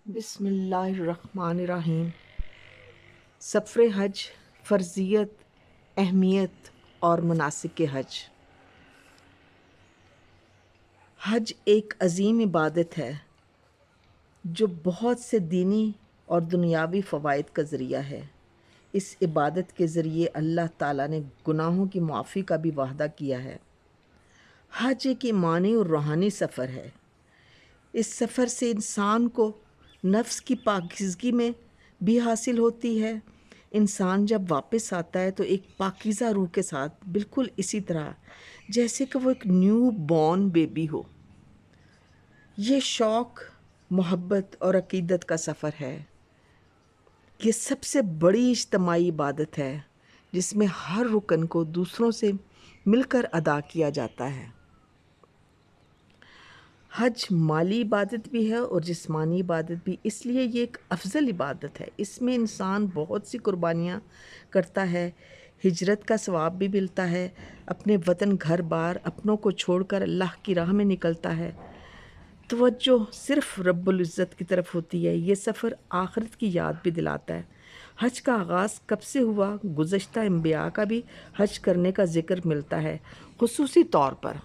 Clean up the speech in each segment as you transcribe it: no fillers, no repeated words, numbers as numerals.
بسم اللہ الرحمن الرحیم۔ سفر حج، فرضیت، اہمیت اور مناسک حج۔ حج ایک عظیم عبادت ہے جو بہت سے دینی اور دنیاوی فوائد کا ذریعہ ہے۔ اس عبادت کے ذریعے اللہ تعالیٰ نے گناہوں کی معافی کا بھی وعدہ کیا ہے۔ حج ایک ایمانی اور روحانی سفر ہے۔ اس سفر سے انسان کو نفس کی پاکیزگی میں بھی حاصل ہوتی ہے۔ انسان جب واپس آتا ہے تو ایک پاکیزہ روح کے ساتھ، بالکل اسی طرح جیسے کہ وہ ایک نیو بورن بیبی ہو۔ یہ شوق، محبت اور عقیدت کا سفر ہے۔ یہ سب سے بڑی اجتماعی عبادت ہے جس میں ہر رکن کو دوسروں سے مل کر ادا کیا جاتا ہے۔ حج مالی عبادت بھی ہے اور جسمانی عبادت بھی، اس لیے یہ ایک افضل عبادت ہے۔ اس میں انسان بہت سی قربانیاں کرتا ہے، ہجرت کا ثواب بھی ملتا ہے، اپنے وطن گھر بار اپنوں کو چھوڑ کر اللہ کی راہ میں نکلتا ہے۔ توجہ صرف رب العزت کی طرف ہوتی ہے۔ یہ سفر آخرت کی یاد بھی دلاتا ہے۔ حج کا آغاز کب سے ہوا؟ گزشتہ انبیاء کا بھی حج کرنے کا ذکر ملتا ہے، خصوصی طور پر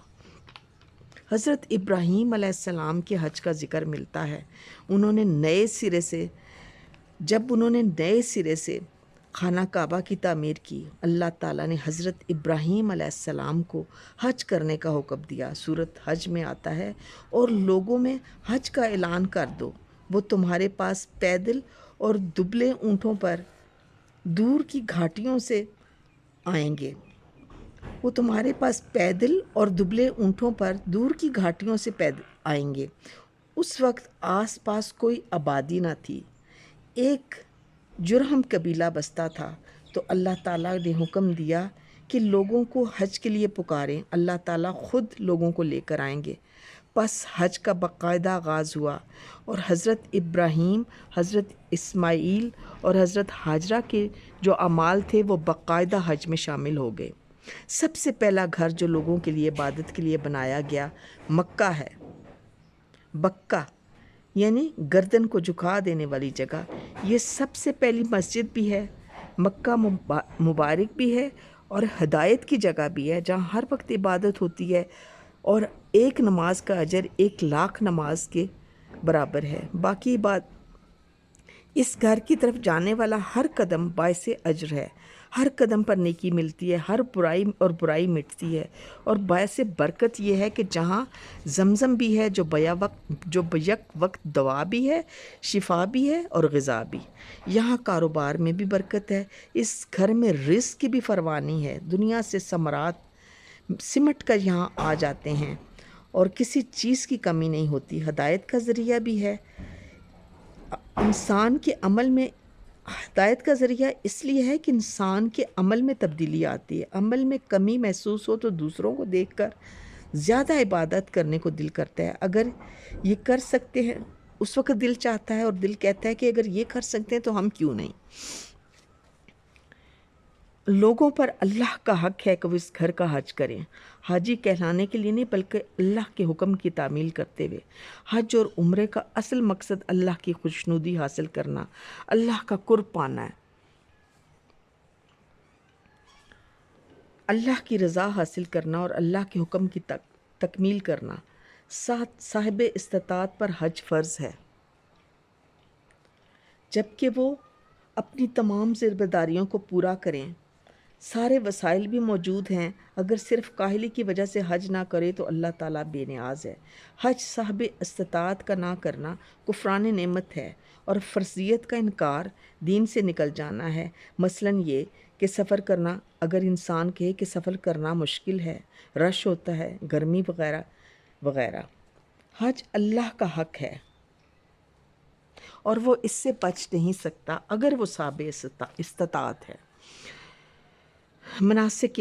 حضرت ابراہیم علیہ السلام کے حج کا ذکر ملتا ہے۔ جب انہوں نے نئے سرے سے خانہ کعبہ کی تعمیر کی، اللہ تعالیٰ نے حضرت ابراہیم علیہ السلام کو حج کرنے کا حکم دیا۔ سورۃ حج میں آتا ہے، اور لوگوں میں حج کا اعلان کر دو، وہ تمہارے پاس پیدل اور دبلے اونٹوں پر دور کی گھاٹیوں سے آئیں گے۔ وہ تمہارے پاس پیدل اور دبلے اونٹوں پر دور کی گھاٹیوں سے آئیں گے۔ اس وقت آس پاس کوئی آبادی نہ تھی، ایک جرہم قبیلہ بستا تھا۔ تو اللہ تعالیٰ نے حکم دیا کہ لوگوں کو حج کے لیے پکاریں، اللہ تعالیٰ خود لوگوں کو لے کر آئیں گے۔ پس حج کا باقاعدہ آغاز ہوا، اور حضرت ابراہیم، حضرت اسماعیل اور حضرت ہاجرہ کے جو اعمال تھے وہ باقاعدہ حج میں شامل ہو گئے۔ سب سے پہلا گھر جو لوگوں کے لیے عبادت کے لیے بنایا گیا مکہ ہے۔ بکہ یعنی گردن کو جھکا دینے والی جگہ، یہ سب سے پہلی مسجد بھی ہے۔ مکہ مبارک بھی ہے اور ہدایت کی جگہ بھی ہے، جہاں ہر وقت عبادت ہوتی ہے، اور ایک نماز کا اجر 1,00,000 نماز کے برابر ہے۔ باقی بات، اس گھر کی طرف جانے والا ہر قدم باعث اجر ہے، ہر قدم پر نیکی ملتی ہے، ہر برائی مٹتی ہے، اور باعث برکت یہ ہے کہ جہاں زمزم بھی ہے جو بیک وقت دوا بھی ہے، شفا بھی ہے اور غذا بھی۔ یہاں کاروبار میں بھی برکت ہے، اس گھر میں رزق کی بھی فراوانی ہے، دنیا سے ثمرات سمٹ کر یہاں آ جاتے ہیں اور کسی چیز کی کمی نہیں ہوتی۔ ہدایت کا ذریعہ بھی ہے۔ انسان کے عمل میں ہدایت کا ذریعہ اس لیے ہے کہ انسان کے عمل میں تبدیلی آتی ہے۔ عمل میں کمی محسوس ہو تو دوسروں کو دیکھ کر زیادہ عبادت کرنے کو دل کرتا ہے۔ اگر یہ کر سکتے ہیں اس وقت دل چاہتا ہے، اور دل کہتا ہے کہ اگر یہ کر سکتے ہیں تو ہم کیوں نہیں۔ لوگوں پر اللہ کا حق ہے کہ وہ اس گھر کا حج کریں، حاجی کہلانے کے لیے نہیں بلکہ اللہ کے حکم کی تعمیل کرتے ہوئے۔ حج اور عمرے کا اصل مقصد اللہ کی خوشنودی حاصل کرنا، اللہ کا قرب پانا ہے، اللہ کی رضا حاصل کرنا اور اللہ کے حکم کی تکمیل کرنا۔ صاحب استطاعت پر حج فرض ہے، جبکہ وہ اپنی تمام ذمہ داریوں کو پورا کریں۔ سارے وسائل بھی موجود ہیں، اگر صرف کاہلی کی وجہ سے حج نہ کرے تو اللہ تعالیٰ بے نیاز ہے۔ حج صاحب استطاعت کا نہ کرنا کفران نعمت ہے اور فرضیت کا انکار دین سے نکل جانا ہے۔ مثلاً یہ کہ سفر کرنا، اگر انسان کہے کہ سفر کرنا مشکل ہے، رش ہوتا ہے، گرمی وغیرہ وغیرہ۔ حج اللہ کا حق ہے اور وہ اس سے بچ نہیں سکتا اگر وہ صاحب استطاعت ہے۔ مناسک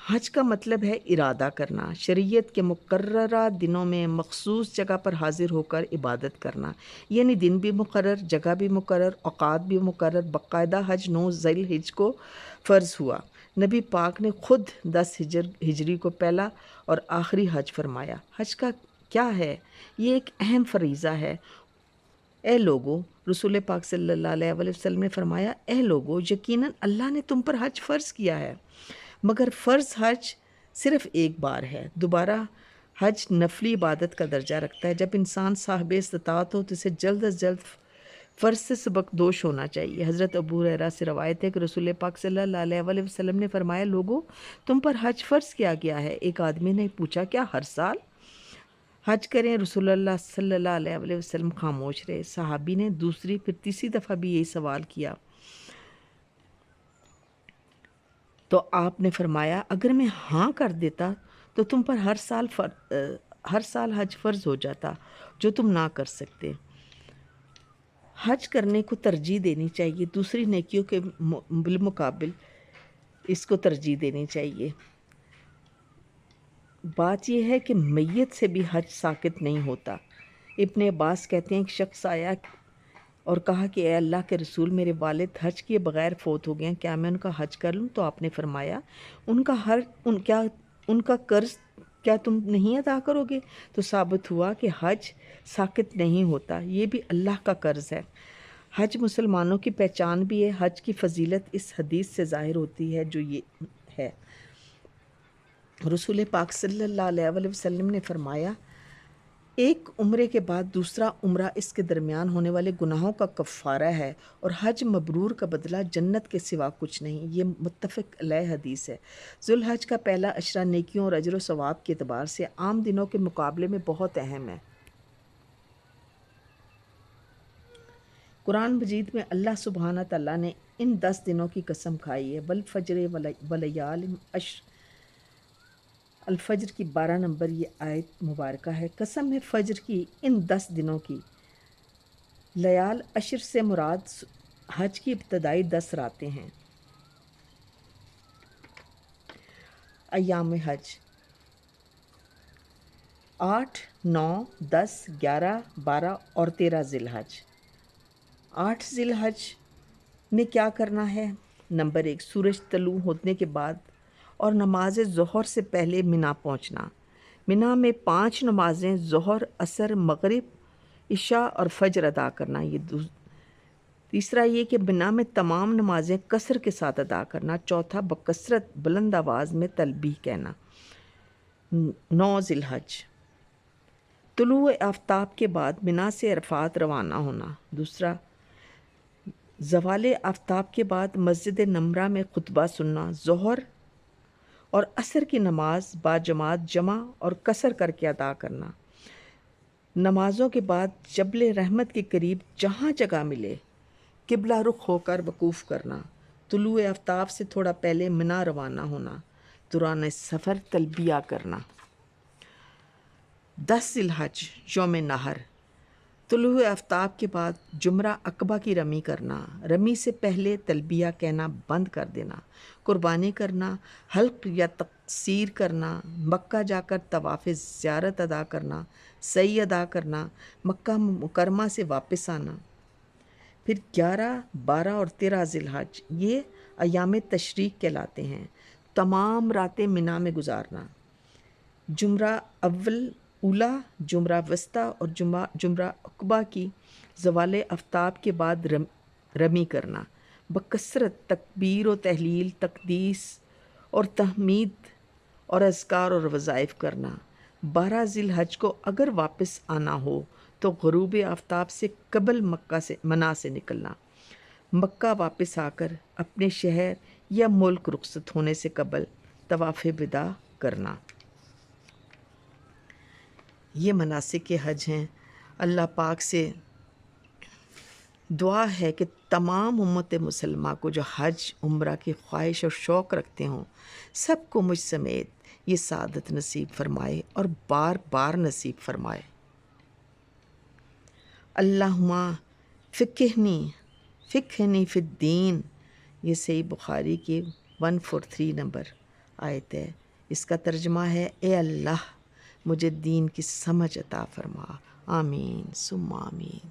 حج کا مطلب ہے ارادہ کرنا، شریعت کے مقررہ دنوں میں مخصوص جگہ پر حاضر ہو کر عبادت کرنا، یعنی دن بھی مقرر، جگہ بھی مقرر، اوقات بھی مقرر۔ باقاعدہ حج 9 ذی الحجہ کو فرض ہوا۔ نبی پاک نے خود 10 ہجری کو پہلا اور آخری حج فرمایا۔ حج کا کیا ہے؟ یہ ایک اہم فریضہ ہے، اے لوگو، رسول پاک صلی اللہ علیہ وسلم نے فرمایا، اے لوگو، یقیناً اللہ نے تم پر حج فرض کیا ہے، مگر فرض حج صرف ایک بار ہے۔ دوبارہ حج نفلی عبادت کا درجہ رکھتا ہے۔ جب انسان صاحب استطاعت ہو تو اسے جلد از جلد فرض سے سبق دوش ہونا چاہیے۔ حضرت ابو ہریرہ سے روایت ہے کہ رسول پاک صلی اللہ علیہ وسلم نے فرمایا، لوگو، تم پر حج فرض کیا گیا ہے۔ ایک آدمی نے پوچھا، کیا ہر سال حج کریں؟ رسول اللہ صلی اللہ علیہ وسلم خاموش رہے۔ صحابی نے دوسری پھر تیسری دفعہ بھی یہی سوال کیا تو آپ نے فرمایا، اگر میں ہاں کر دیتا تو تم پر ہر سال حج فرض ہو جاتا، جو تم نہ کر سکتے۔ حج کرنے کو ترجیح دینی چاہیے، دوسری نیکیوں کے بالمقابل اس کو ترجیح دینی چاہیے۔ بات یہ ہے کہ میت سے بھی حج ساقط نہیں ہوتا۔ ابن عباس کہتے ہیں، ایک شخص آیا اور کہا کہ اے اللہ کے رسول، میرے والد حج کیے بغیر فوت ہو گئے ہیں، کیا میں ان کا حج کر لوں؟ تو آپ نے فرمایا، ان کا قرض کیا تم نہیں ادا کرو گے؟ تو ثابت ہوا کہ حج ساقط نہیں ہوتا، یہ بھی اللہ کا قرض ہے۔ حج مسلمانوں کی پہچان بھی ہے۔ حج کی فضیلت اس حدیث سے ظاہر ہوتی ہے جو یہ ہے، رسول پاک صلی اللہ علیہ وسلم نے فرمایا، ایک عمرے کے بعد دوسرا عمرہ اس کے درمیان ہونے والے گناہوں کا کفارہ ہے، اور حج مبرور کا بدلہ جنت کے سوا کچھ نہیں۔ یہ متفق علیہ حدیث ہے۔ ذوالحج کا پہلا عشرہ نیکیوں اور اجر و ثواب کے اعتبار سے عام دنوں کے مقابلے میں بہت اہم ہے۔ قرآن مجید میں اللہ سبحانہ تعالیٰ نے ان 10 دنوں کی قسم کھائی ہے، والفجر ولیال عشر، الفجر کی 12 نمبر یہ آیت مبارکہ ہے۔ قسم ہے فجر کی، ان 10 دنوں کی۔ لیال عشر سے مراد حج کی ابتدائی 10 راتیں ہیں۔ ایام حج 8، 9، 10، 11، 12 اور 13 ذی الحج۔ 8 ذی الحج میں کیا کرنا ہے؟ نمبر 1، سورج طلوع ہونے کے بعد اور نماز ظہر سے پہلے منا پہنچنا۔ منا میں 5 نمازیں ظہر، عصر، مغرب، عشاء اور فجر ادا کرنا۔ تیسرا یہ کہ منا میں تمام نمازیں قصر کے ساتھ ادا کرنا۔ چوتھا، بکثرت بلند آواز میں تلبیہ کہنا۔ 9 ذی الحج طلوع آفتاب کے بعد منا سے عرفات روانہ ہونا۔ دوسرا، زوال آفتاب کے بعد مسجد نمرہ میں خطبہ سننا۔ ظہر اور عصر کی نماز باجماعت جمع اور قصر کر کے ادا کرنا۔ نمازوں کے بعد جبل رحمت کے قریب جہاں جگہ ملے قبلہ رخ ہو کر وقوف کرنا۔ طلوع آفتاب سے تھوڑا پہلے منا روانہ ہونا۔ دوران سفر تلبیہ کرنا۔ 10 ذی الحج یوم نحر طلوع آفتاب کے بعد جمرہ عقبہ کی رمی کرنا۔ رمی سے پہلے تلبیہ کہنا بند کر دینا۔ قربانی کرنا، حلق یا تقصیر کرنا، مکہ جا کر طواف زیارت ادا کرنا، سعی ادا کرنا، مکہ مکرمہ سے واپس آنا۔ پھر 11، 12 اور 13 ذی الحج یہ ایام تشریق کہلاتے ہیں۔ تمام راتیں منا میں گزارنا۔ جمرہ اولا، جمرہ وسطی اور جمرہ عقبہ کی زوال آفتاب کے بعد رمی کرنا۔ بکثرت تکبیر و تحلیل، تقدیس اور تحمید اور اذکار اور وظائف کرنا۔ 12 ذی الحج کو اگر واپس آنا ہو تو غروب آفتاب سے قبل منا سے نکلنا۔ مکہ واپس آ کر اپنے شہر یا ملک رخصت ہونے سے قبل طواف وداع کرنا۔ یہ مناسک حج ہیں۔ اللہ پاک سے دعا ہے کہ تمام امت مسلمہ کو جو حج عمرہ کی خواہش اور شوق رکھتے ہوں، سب کو مجھ سمیت یہ سعادت نصیب فرمائے اور بار بار نصیب فرمائے۔ اللہم فقہنی فی الدین، یہ صحیح بخاری کی 143 نمبر آیت ہے۔ اس کا ترجمہ ہے، اے اللہ مجھے دین کی سمجھ عطا فرما۔ آمین ثم آمین۔